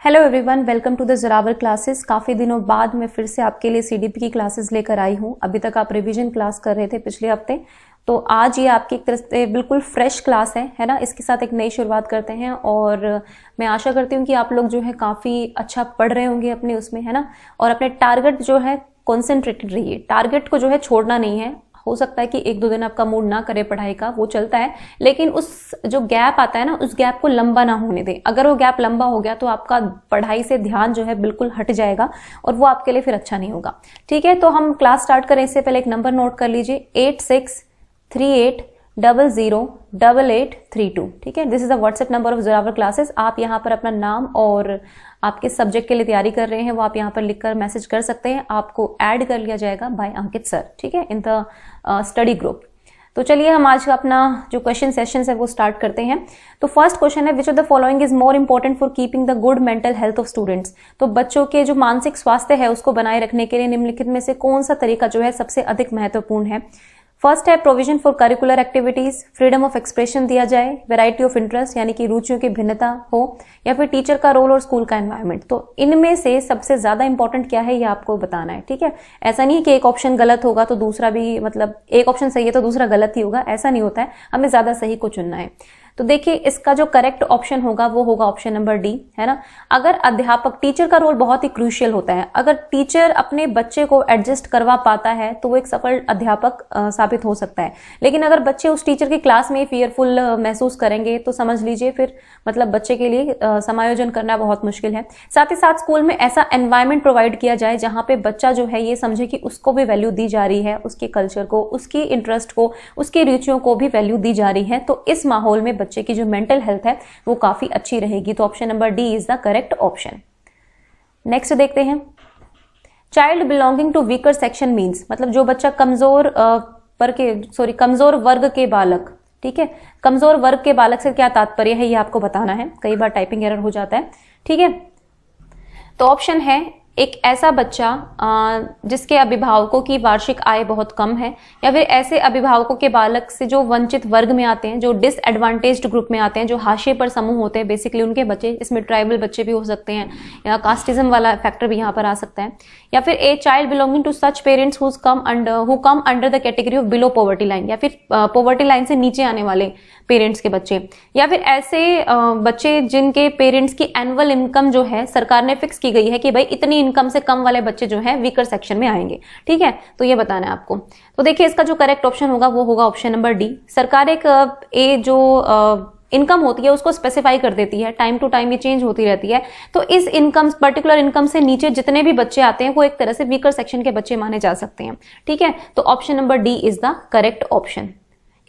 Hello everyone, welcome to the Zorawar classes. काफ़ी दिनों बाद मैं फिर से आपके लिए सीडीपी की क्लासेस लेकर आई हूँ। अभी तक आप रिवीजन क्लास कर रहे थे पिछले हफ्ते, तो आज ये आपकी एक तरह से बिल्कुल फ्रेश क्लास है ना। इसके साथ एक नई शुरुआत करते हैं और मैं आशा करती हूँ कि आप लोग जो है काफ़ी अच्छा पढ़ रहे होंगे अपने उसमें, है ना। और अपने टारगेट जो है कॉन्सेंट्रेटेड रहिए, टारगेट को जो है छोड़ना नहीं है। हो सकता है कि एक दो दिन आपका मूड ना करे पढ़ाई का, वो चलता है, लेकिन उस जो गैप आता है ना, उस गैप को लंबा ना होने दें। अगर वो गैप लंबा हो गया तो आपका पढ़ाई से ध्यान जो है बिल्कुल हट जाएगा और वो आपके लिए फिर अच्छा नहीं होगा। ठीक है, तो हम क्लास स्टार्ट करें इससे पहले एक नंबर नोट कर लीजिए, 8638008832। ठीक है, this is the WhatsApp number of Zorawar classes. आप यहाँ पर अपना नाम और आपके सब्जेक्ट के लिए तैयारी कर रहे हैं वो आप यहाँ पर लिखकर मैसेज कर सकते हैं। आपको ऐड कर लिया जाएगा बाय अंकित सर, ठीक है, इन द स्टडी ग्रुप। तो चलिए हम आज का अपना जो क्वेश्चन सेशन है वो स्टार्ट करते हैं। तो फर्स्ट क्वेश्चन है, which of the following is more important for keeping the good mental health of students. तो बच्चों के जो मानसिक स्वास्थ्य है उसको बनाए रखने के लिए निम्नलिखित में से कौन सा तरीका जो है सबसे अधिक महत्वपूर्ण है। फर्स्ट है provision for curricular activities, freedom of expression दिया जाए, वैरायटी ऑफ इंटरेस्ट यानी कि रुचियों की भिन्नता हो, या फिर टीचर का रोल और स्कूल का एनवायरनमेंट। तो इनमें से सबसे ज्यादा इंपॉर्टेंट क्या है ये आपको बताना है। ठीक है, ऐसा नहीं है कि एक ऑप्शन गलत होगा तो दूसरा भी, मतलब एक ऑप्शन सही है तो दूसरा गलत ही होगा, ऐसा नहीं होता है। हमें ज्यादा सही को चुनना है। तो देखिए इसका जो करेक्ट ऑप्शन होगा वो होगा ऑप्शन नंबर डी, है ना। अगर अध्यापक, टीचर का रोल बहुत ही क्रूशियल होता है। अगर टीचर अपने बच्चे को एडजस्ट करवा पाता है तो वो एक सफल अध्यापक साबित हो सकता है। लेकिन अगर बच्चे उस टीचर की क्लास में फियरफुल महसूस करेंगे तो समझ लीजिए फिर मतलब बच्चे के लिए समायोजन करना बहुत मुश्किल है। साथ ही साथ स्कूल में ऐसा एनवायरनमेंट प्रोवाइड किया जाए जहां पे बच्चा जो है ये समझे कि उसको भी वैल्यू दी जा रही है, उसके कल्चर को, उसकी इंटरेस्ट को, उसकी रुचियों को भी वैल्यू दी जा रही है। तो इस माहौल में बच्चे की जो मेंटल हेल्थ है वो काफी अच्छी रहेगी। तो option number D is the correct option. Next देखते हैं, child belonging to weaker section means, मतलब जो बच्चा कमजोर कमजोर वर्ग के बालक। ठीक है, कमजोर वर्ग के बालक से क्या तात्पर्य है ये आपको बताना है, कई बार टाइपिंग एरर हो जाता है। ठीक है, तो ऑप्शन है एक ऐसा बच्चा जिसके अभिभावकों की वार्षिक आय बहुत कम है, या फिर ऐसे अभिभावकों के बालक से जो वंचित वर्ग में आते हैं, जो डिसएडवांटेज्ड ग्रुप में आते हैं, जो हाशिए पर समूह होते हैं, बेसिकली उनके बच्चे। इसमें ट्राइबल बच्चे भी हो सकते हैं या कास्टिज्म वाला फैक्टर भी यहाँ पर आ सकता है। या फिर a child belonging to such parents who come under the category of below poverty line, या फिर पॉवर्टी लाइन से नीचे आने वाले पेरेंट्स के बच्चे, या फिर ऐसे बच्चे जिनके पेरेंट्स की एनुअल इनकम जो है सरकार ने फिक्स की गई है कि भाई इतनी इनकम से कम वाले बच्चे जो है वीकर सेक्शन में आएंगे। ठीक है, तो ये बताना है आपको। तो देखिए इसका जो करेक्ट ऑप्शन होगा वो होगा ऑप्शन नंबर डी। सरकार एक इनकम होती है उसको स्पेसिफाई कर देती है, टाइम टू टाइम ये चेंज होती रहती है। तो इस इनकम, पर्टिकुलर इनकम से नीचे जितने भी बच्चे आते हैं वो एक तरह से वीकर सेक्शन के बच्चे माने जा सकते हैं। ठीक है, तो option number D is the correct option,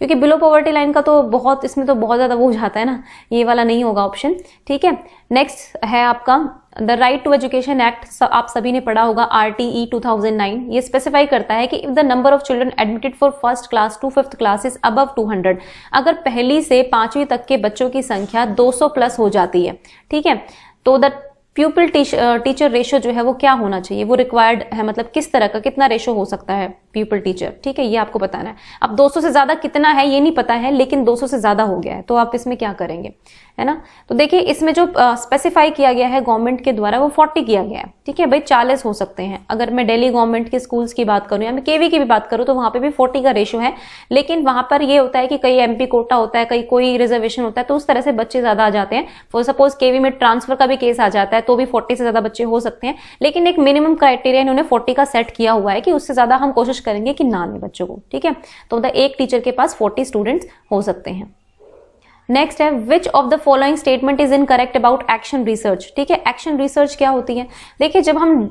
क्योंकि बिलो पॉवर्टी लाइन का तो बहुत, इसमें तो बहुत ज्यादा वो हो जाता है ना, ये वाला नहीं होगा ऑप्शन। ठीक है, नेक्स्ट है आपका the right to education act. आप सभी ने पढ़ा होगा, RTE 2009। ये स्पेसिफाई करता है कि if the number of children admitted for first class to fifth class is above 200, अगर पहली से पांचवी तक के बच्चों की संख्या 200 प्लस हो जाती है, ठीक है, तो द प्यूपिल टीचर रेशो जो है वो क्या होना चाहिए, वो रिक्वायर्ड है, मतलब किस तरह का, कितना रेशो हो सकता है प्यूपिल टीचर। ठीक है, ये आपको बताना है। अब 200 से ज्यादा कितना है ये नहीं पता है, लेकिन 200 से ज्यादा हो गया है तो आप इसमें क्या करेंगे, है ना। तो देखिए इसमें जो स्पेसिफाई किया गया है गवर्नमेंट के द्वारा वो 40 किया गया है। ठीक है भाई, 40 हो सकते हैं। अगर मैं दिल्ली गवर्नमेंट के स्कूल्स की बात करूं या मैं केवी की भी बात करूं तो वहां पे भी 40 का रेशो है। लेकिन वहां पर ये होता है कि कई MP कोटा होता है, कई कोई रिजर्वेशन होता है, तो उस तरह से बच्चे ज्यादा आ जाते हैं। फॉर सपोज केवी में ट्रांसफर का भी केस आ जाता है तो भी 40 से ज्यादा बच्चे हो सकते हैं। लेकिन एक मिनिमम क्राइटेरिया इन्होंने 40 का सेट किया हुआ है कि उससे ज्यादा हम कोशिश करेंगे कि ना लें बच्चों को। ठीक है, तो एक टीचर के पास 40 स्टूडेंट्स हो सकते हैं। नेक्स्ट है, which of the following statement is incorrect about action research. ठीक है, एक्शन रिसर्च क्या होती है, देखिए जब हम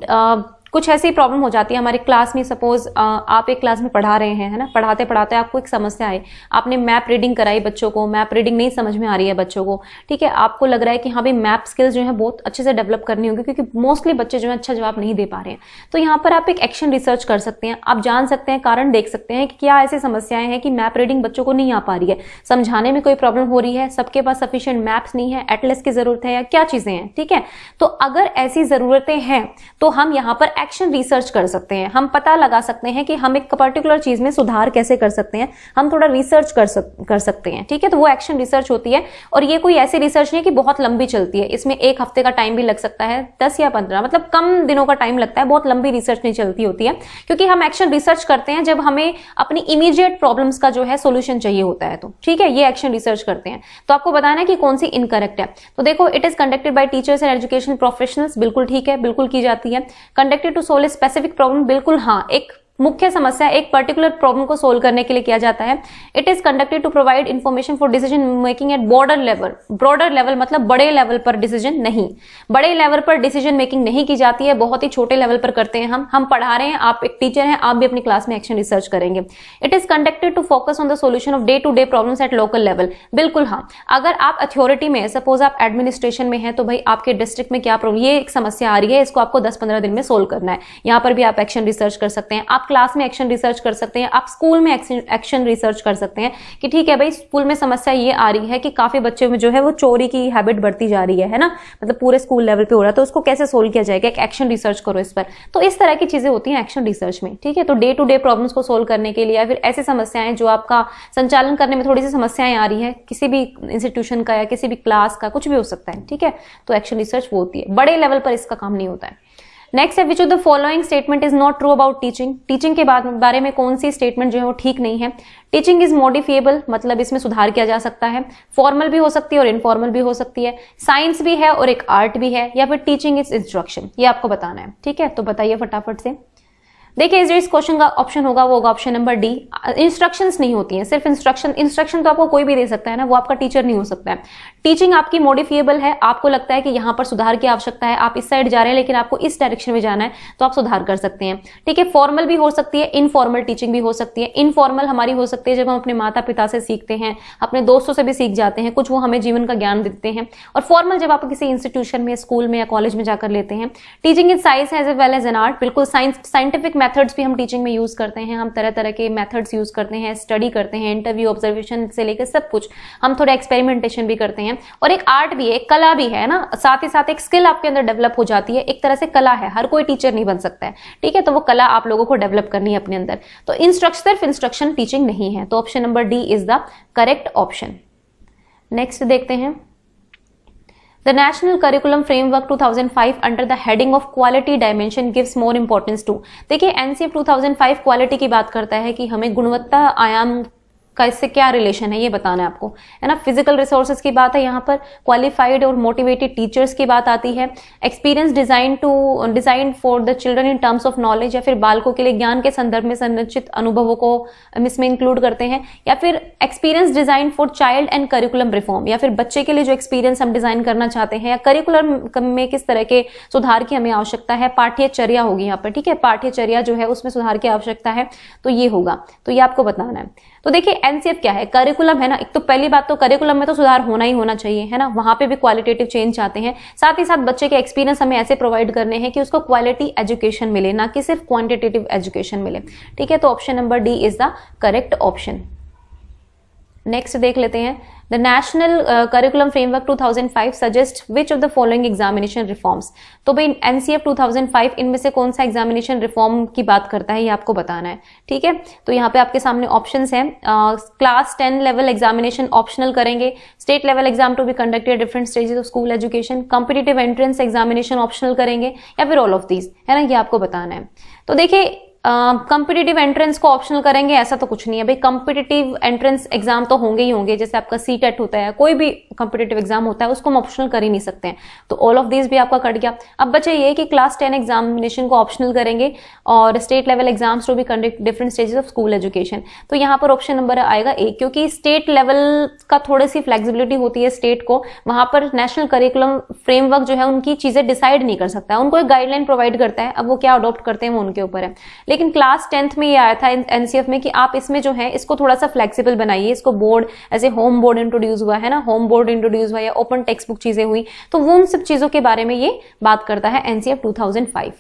कुछ ऐसी प्रॉब्लम हो जाती है हमारी क्लास में, सपोज आप एक क्लास में पढ़ा रहे हैं, है ना, पढ़ाते पढ़ाते आपको एक समस्या आई, आपने मैप रीडिंग कराई बच्चों को, मैप रीडिंग नहीं समझ में आ रही है बच्चों को। ठीक है, आपको लग रहा है कि हाँ भाई मैप स्किल्स जो है बहुत अच्छे से डेवलप करनी होगी क्योंकि मोस्टली बच्चे जो है अच्छा जवाब नहीं दे पा रहे हैं। तो यहाँ पर आप एक एक्शन रिसर्च कर सकते हैं, आप जान सकते हैं, कारण देख सकते हैं कि क्या ऐसी समस्याएं हैं कि मैप रीडिंग बच्चों को नहीं आ पा रही है, समझाने में कोई प्रॉब्लम हो रही है, सबके पास सफिशिएंट मैप्स नहीं है, एटलस की जरूरत है, या क्या चीजें हैं। ठीक है, तो अगर ऐसी जरूरतें हैं तो हम यहाँ पर एक्शन रिसर्च कर सकते हैं, हम पता लगा सकते हैं कि हम एक पर्टिकुलर चीज में सुधार कैसे कर सकते हैं, हम थोड़ा रिसर्च कर सकते हैं, ठीक है। तो वो एक्शन रिसर्च होती है, और ये कोई ऐसी रिसर्च नहीं कि बहुत लंबी चलती है, इसमें 1 हफ्ते का टाइम भी लग सकता है, 10 या 15, मतलब कम दिनों का टाइम लगता है, बहुत लंबी रिसर्च नहीं चलती होती है, क्योंकि हम एक्शन रिसर्च करते हैं जब हमें अपनी इमीडिएट प्रॉब्लम्स का जो है सोल्यूशन चाहिए होता है, तो ठीक है, ये एक्शन रिसर्च करते हैं। तो आपको बताना है कि कौन सी इनकरेक्ट है। तो देखो, it is conducted by teachers and education professionals, बिल्कुल ठीक है, बिल्कुल की जाती है। Conducted to solve specific problem, बिल्कुल हाँ, एक मुख्य समस्या, एक पर्टिकुलर प्रॉब्लम को सोल्व करने के लिए किया जाता है। It is conducted to provide information for decision making at border level, broader level मतलब बड़े लेवल पर डिसीजन नहीं, बड़े लेवल पर डिसीजन मेकिंग नहीं की जाती है, बहुत ही छोटे लेवल पर करते हैं हम पढ़ा रहे हैं, आप एक टीचर हैं, आप भी अपनी क्लास में एक्शन रिसर्च करेंगे। It is conducted to focus on the solution of day to day problems at local level, बिल्कुल हाँ, अगर आप अथॉरिटी में, सपोज आप एडमिनिस्ट्रेशन में हैं, तो भाई आपके डिस्ट्रिक्ट में क्या प्रॉब्लम, ये एक समस्या आ रही है, इसको आपको 10-15 दिन में सोल्व करना है, यहां पर भी आप एक्शन रिसर्च कर सकते हैं। आप क्लास में एक्शन रिसर्च कर सकते हैं, आप स्कूल में एक्शन रिसर्च कर सकते हैं कि ठीक है भाई, स्कूल में समस्या ये आ रही है कि काफी बच्चों में जो है वो चोरी की हैबिट बढ़ती जा रही है ना, मतलब पूरे स्कूल लेवल पे हो रहा है, तो उसको कैसे सोल्व किया जाएगा, एक एक्शन रिसर्च करो इस पर। तो इस तरह की चीजें होती हैं एक्शन रिसर्च में, ठीक है। तो डे टू डे प्रॉब्लम्स को सोल्व करने के लिए, या फिर ऐसी समस्याएं जो आपका संचालन करने में थोड़ी सी समस्याएं आ रही है, किसी भी इंस्टीट्यूशन का या किसी भी क्लास का, कुछ भी हो सकता है, ठीक है, तो एक्शन रिसर्च वो होती है, बड़े लेवल पर इसका काम नहीं होता है। नेक्स्ट है, which of the following statement is not true about teaching, teaching के बारे में कौन सी स्टेटमेंट जो है वो ठीक नहीं है। टीचिंग इज मॉडिफिएबल, मतलब इसमें सुधार किया जा सकता है, फॉर्मल भी हो सकती है और इनफॉर्मल भी हो सकती है, साइंस भी है और एक आर्ट भी है, या फिर टीचिंग इज इंस्ट्रक्शन, ये आपको बताना है, ठीक है। तो बताइए फटाफट से। देखिए, इस क्वेश्चन का ऑप्शन होगा वो होगा ऑप्शन नंबर डी, इंस्ट्रक्शंस नहीं होती हैं, सिर्फ इंस्ट्रक्शन तो आपको कोई भी दे सकता है ना, वो आपका टीचर नहीं हो सकता है। टीचिंग आपकी मॉडिफिएबल है, आपको लगता है कि यहां पर सुधार की आवश्यकता है, आप इस साइड जा रहे हैं लेकिन आपको इस डायरेक्शन में जाना है, तो आप सुधार कर सकते हैं, ठीक है। फॉर्मल भी हो सकती है, इनफॉर्मल टीचिंग भी हो सकती है। इनफॉर्मल हमारी हो सकती है जब हम अपने माता पिता से सीखते हैं, अपने दोस्तों से भी सीख जाते हैं, कुछ वो हमें जीवन का ज्ञान देते हैं। और फॉर्मल जब आप किसी इंस्टीट्यूशन में, स्कूल में या कॉलेज में जाकर लेते हैं। Teaching in science as well as an art, बिल्कुल साइंटिफिक मेथड्स भी हम टीचिंग में यूज करते हैं, हम तरह तरह के मेथड्स यूज करते हैं, स्टडी करते हैं, इंटरव्यू ऑब्जर्वेशन से लेकर सब कुछ, हम थोड़ा एक्सपेरिमेंटेशन भी करते हैं। और एक आर्ट भी है, एक कला भी है ना, साथ ही साथ एक स्किल आपके अंदर डेवलप हो जाती है, एक तरह से कला है, हर कोई टीचर नहीं बन सकता है, ठीक है। तो वो कला आप लोगों को डेवलप करनी है अपने अंदर। तो सिर्फ इंस्ट्रक्शन टीचिंग नहीं है, तो option number D is the correct option. Next देखते हैं, The National Curriculum Framework 2005 under the heading of Quality Dimension gives more importance to। देखिए, NCF 2005 क्वालिटी की बात करता है कि हमें गुणवत्ता आयाम का इससे क्या रिलेशन है, ये बताना है आपको, है ना। फिजिकल रिसोर्सेज की बात है यहाँ पर, क्वालिफाइड और मोटिवेटेड टीचर्स की बात आती है, experience design for the children in terms of knowledge, या फिर बालकों के लिए ज्ञान के संदर्भ में संरचित अनुभवों को इसमें इंक्लूड करते हैं, या फिर experience design for child and curriculum reform, या फिर बच्चे के लिए जो एक्सपीरियंस हम डिजाइन करना चाहते हैं, या करिकुलम में किस तरह के सुधार की हमें आवश्यकता है, पाठ्यचर्या होगी यहाँ पर, ठीक है, पाठ्यचर्या जो है उसमें सुधार की आवश्यकता है, तो ये होगा, तो ये आपको बताना है। तो देखिए, एनसीएफ क्या है, करिकुलम है ना, एक तो पहली बात तो करिकुलम में तो सुधार होना ही होना चाहिए, है ना, वहां पे भी क्वालिटेटिव चेंज चाहते हैं, साथ ही साथ बच्चे के एक्सपीरियंस हमें ऐसे प्रोवाइड करने हैं कि उसको क्वालिटी एजुकेशन मिले, ना कि सिर्फ क्वांटिटेटिव एजुकेशन मिले, ठीक है। तो option number D is the correct option. Next देख लेते हैं, the national curriculum framework 2005 suggest which of the following examination reforms. तो भाई एनसीएफ 2005 इनमें से कौन सा एग्जामिनेशन रिफॉर्म की बात करता है, ये आपको बताना है, ठीक है। तो यहाँ पे आपके सामने ऑप्शंस हैं, क्लास 10 लेवल एग्जामिनेशन ऑप्शनल करेंगे, state level exam to be conducted different stages of school education, competitive entrance examination optional करेंगे, या फिर ऑल ऑफ दीज, है ना, ये आपको बताना है। तो देखिए, कॉम्पिटिटिव एंट्रेंस को ऑप्शनल करेंगे ऐसा तो कुछ नहीं है भाई, कॉम्पिटिटिव एंट्रेंस एग्जाम तो होंगे ही होंगे, जैसे आपका सीटेट होता है, कोई भी कॉम्पिटिटिव एग्जाम होता है, उसको हम ऑप्शनल कर ही नहीं सकते हैं, तो ऑल ऑफ दिस भी आपका कट गया। अब बचे ये कि क्लास 10 एग्जामिनेशन को ऑप्शनल करेंगे और state level exams to be conduct different stages of school education, तो यहाँ पर ऑप्शन नंबर आएगा ए, क्योंकि स्टेट लेवल का थोड़ी सी फ्लेक्सिबिलिटी होती है स्टेट को, वहां पर नेशनल करिकुलम फ्रेमवर्क जो है उनकी चीजें डिसाइड नहीं कर सकता है, उनको एक गाइडलाइन प्रोवाइड करता है, अब वो क्या अडॉप्ट करते हैं वो उनके ऊपर है। लेकिन क्लास 10th में ये आया था एनसीएफ में कि आप इसमें जो है इसको थोड़ा सा फ्लेक्सिबल बनाइए, इसको बोर्ड ऐसे होम बोर्ड इंट्रोड्यूस हुआ है ना, होम बोर्ड इंट्रोड्यूस हुआ या ओपन टेक्स्ट बुक चीजें हुई, तो वो उन सब चीजों के बारे में ये बात करता है एनसीएफ 2005,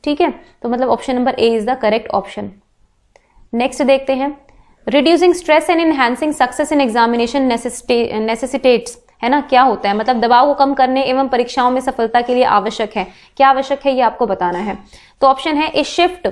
ठीक है। तो मतलब option number A is the correct option. Next देखते हैं, reducing stress and enhancing success in examination necessitates है ना, क्या होता है, मतलब दबाव को कम करने एवं परीक्षाओं में सफलता के लिए आवश्यक है, क्या आवश्यक है ये आपको बताना है। तो ऑप्शन है ए शिफ्ट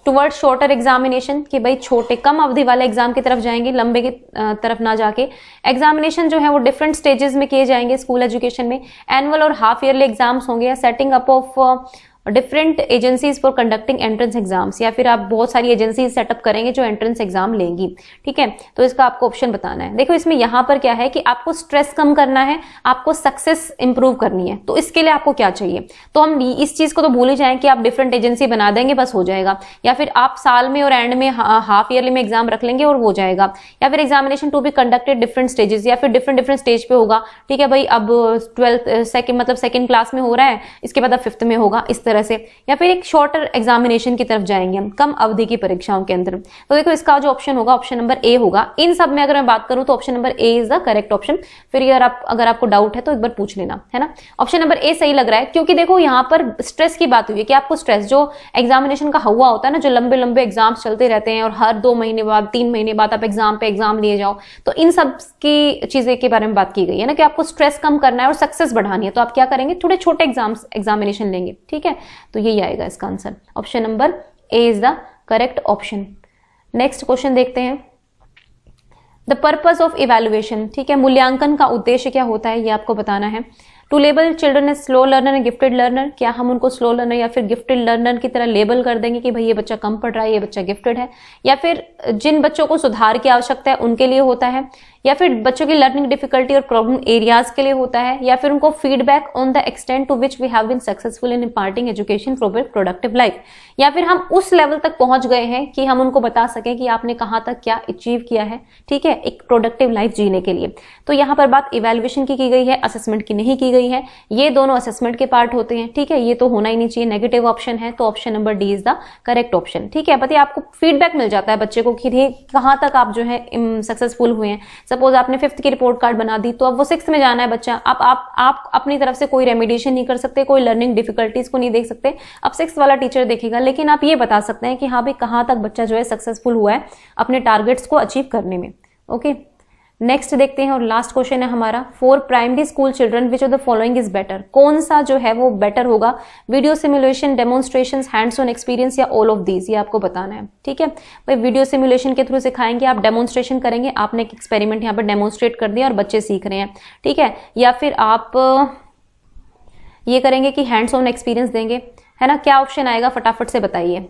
टुवर्ड शॉर्टर एग्जामिनेशन, कि भाई छोटे कम अवधि वाले एग्जाम की तरफ जाएंगे, लंबे की तरफ ना जाके। एग्जामिनेशन जो है वो डिफरेंट स्टेजेस में किए जाएंगे स्कूल एजुकेशन में, एनुअल और हाफ ईयरली एग्जाम्स होंगे, या setting up of different agencies for conducting entrance exams, या फिर आप बहुत सारी एजेंसीज सेटअप करेंगे जो एंट्रेंस एग्जाम लेंगी, ठीक है। तो इसका आपको ऑप्शन बताना है। देखो इसमें यहां पर क्या है कि आपको स्ट्रेस कम करना है, आपको सक्सेस इंप्रूव करनी है, तो इसके लिए आपको क्या चाहिए, तो हम इस चीज को तो भूल ही जाएं कि आप डिफरेंट एजेंसी बना देंगे बस हो जाएगा, या फिर आप साल में और एंड में हाफ ईयरली में एग्जाम रख लेंगे और हो जाएगा, या फिर examination to be conducted different stages, या फिर डिफरेंट स्टेज पे होगा, ठीक है भाई, अब 12th सेकंड मतलब सेकंड क्लास में हो रहा है, इसके बाद अब 5th में होगा, इस तरह से, या फिर एक शॉर्टर एग्जामिनेशन की तरफ जाएंगे हम, कम अवधि की परीक्षाओं के अंदर। तो देखो इसका जो ऑप्शन होगा ऑप्शन नंबर ए होगा। इन सब में अगर मैं बात करूं तो option number A is the correct option. फिर अगर आपको डाउट है तो एक बार पूछ लेना, है ना। ऑप्शन नंबर ए सही लग रहा है, क्योंकि देखो यहाँ पर स्ट्रेस की बात हुई है कि आपको स्ट्रेस जो एग्जामिनेशन का हुआ होता है ना, जो लंबे लंबे एग्जाम्स चलते रहते हैं और हर 2 महीने बाद 3 महीने बाद आप एग्जाम पे एग्जाम लिए जाओ, तो इन सब की चीजें के बारे में बात की गई है ना, कि आपको स्ट्रेस कम करना है और सक्सेस बढ़ानी है, तो आप क्या करेंगे, थोड़े छोटे एग्जामिनेशन लेंगे, ठीक है। तो यही आएगा इसका answer, option number A is the correct option. Next question देखते हैं, द पर्पस ऑफ इवैल्यूएशन, ठीक है, मूल्यांकन का उद्देश्य क्या होता है ये आपको बताना है। To label children as slow learner and gifted learner, क्या हम उनको स्लो लर्नर या फिर गिफ्टेड लर्नर की तरह लेबल कर देंगे कि भाई ये बच्चा कम पढ़ रहा है, ये बच्चा गिफ्टेड है, या फिर जिन बच्चों को सुधार की आवश्यकता है उनके लिए होता है, या फिर बच्चों की लर्निंग डिफिकल्टी और प्रॉब्लम एरियाज के लिए होता है, या फिर उनको feedback on the extent to which we have been successful in imparting education for productive life, या फिर हम उस लेवल तक पहुंच गए हैं कि हम उनको बता सकें कि आपने कहां तक क्या अचीव किया है, ठीक है, एक प्रोडक्टिव लाइफ जीने के लिए। तो यहां पर बात इवैल्यूएशन की गई है, असेसमेंट की नहीं की गई है। ये दोनों असेसमेंट के पार्ट होते हैं, ठीक है, ये तो होना ही नहीं चाहिए, नेगेटिव ऑप्शन है, तो option number D is the correct option, ठीक है। बताइए आपको फीडबैक मिल जाता है बच्चे को कि कहां तक आप जो है सक्सेसफुल हुए हैं। सपोज आपने 5th की रिपोर्ट कार्ड बना दी, तो अब वो 6th में जाना है बच्चा, आप अपनी तरफ से कोई रेमिडिएशन नहीं कर सकते, कोई लर्निंग डिफिकल्टीज को नहीं देख सकते, अब 6th वाला टीचर देखेगा, लेकिन आप ये बता सकते हैं कि हाँ भाई कहां तक बच्चा जो है सक्सेसफुल हुआ है अपने टारगेट्स को अचीव करने में। ओके, नेक्स्ट देखते हैं और लास्ट क्वेश्चन है हमारा, for primary school children which of the following is better, कौन सा जो है वो बेटर होगा, video simulation, demonstrations, hands on experience या ऑल ऑफ दीज, ये आपको बताना है, ठीक है भाई। वीडियो सिमुलेशन के थ्रू सिखाएंगे, आप डेमोन्स्ट्रेशन करेंगे, आपने एक एक्सपेरिमेंट यहाँ पर डेमोन्स्ट्रेट कर दिया और बच्चे सीख रहे हैं, ठीक है, या फिर आप ये करेंगे कि हैंड्स ऑन एक्सपीरियंस देंगे, है ना। क्या ऑप्शन आएगा फटाफट से बताइए।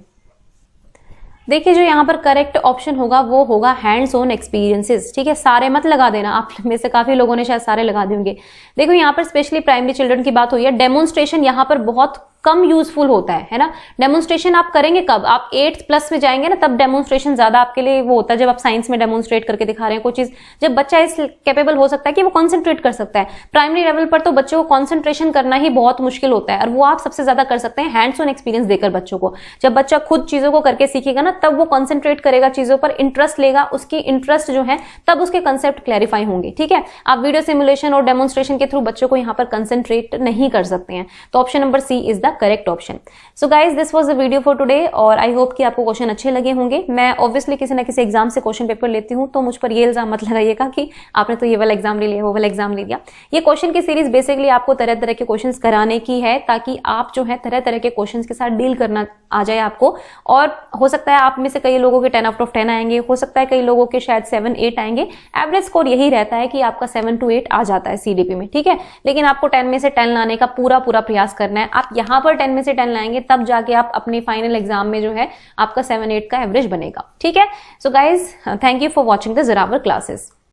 देखिए जो यहाँ पर करेक्ट ऑप्शन होगा वो होगा हैंड्स ऑन एक्सपीरियंसेस, ठीक है, सारे मत लगा देना, आप में से काफी लोगों ने शायद सारे लगा दिए होंगे। देखो यहाँ पर स्पेशली प्राइमरी चिल्ड्रन की बात हुई है, डेमोन्स्ट्रेशन यहाँ पर बहुत कम यूजफुल होता है ना। डेमोन्स्ट्रेशन आप करेंगे कब, आप 8th प्लस में जाएंगे ना, तब डेमोन्स्ट्रेशन ज्यादा आपके लिए वो होता है, जब आप साइंस में डेमोन्स्ट्रेट करके दिखा रहे हैं कोई चीज, जब बच्चा इस कैपेबल हो सकता है कि वो कॉन्सेंट्रेट कर सकता है। प्राइमरी लेवल पर तो बच्चों को कॉन्सेंट्रेशन करना ही बहुत मुश्किल होता है, और वो आप सबसे ज्यादा कर सकते हैं हैंड्स ऑन एक्सपीरियंस देकर बच्चों को। जब बच्चा खुद चीजों को करके सीखेगा ना, तब वो कॉन्सेंट्रेट करेगा चीजों पर, इंटरेस्ट लेगा, उसकी इंटरेस्ट जो है तब उसके कंसेप्ट क्लैरिफाई होंगे, ठीक है। आप वीडियो सिमुलेशन और डेमोन्स्ट्रेशन के थ्रू बच्चों को यहाँ पर कंसेंट्रेट नहीं कर सकते हैं, तो option number C is the correct option. So guys this was the video for today, और आई होप कि आपको क्वेश्चन अच्छे लगे होंगे। मैं ऑब्वियसली किसी ना किसी एग्जाम से क्वेश्चन पेपर लेती हूँ, तो मुझ पर ये इल्जाम मत लगाइएगा कि आपने तो ये वाला एग्जाम ले लिया, वो वाला एग्जाम ले लिया। ये क्वेश्चन की सीरीज बेसिकली आपको तरह तरह के क्वेश्चंस कराने की है, ताकि आप जो है तरह तरह के क्वेश्चंस के साथ डील करना आ जाए आपको। और हो सकता है आप में से कई लोगों के 10 आउट ऑफ 10 आएंगे, हो सकता है कई लोगों के शायद 7-8 आएंगे। एवरेज स्कोर यही रहता है कि आपका 7 to 8 आ जाता है सीडीपी में, ठीक है। लेकिन आपको 10 में से 10 लाने का पूरा प्रयास करना है। आप यहाँ पर 10 में से 10 लाएंगे, तब जाके आप अपने फाइनल एग्जाम में जो है आपका 7-8 का एवरेज बनेगा, ठीक है। So guys thank you for watching the Zorawar classes.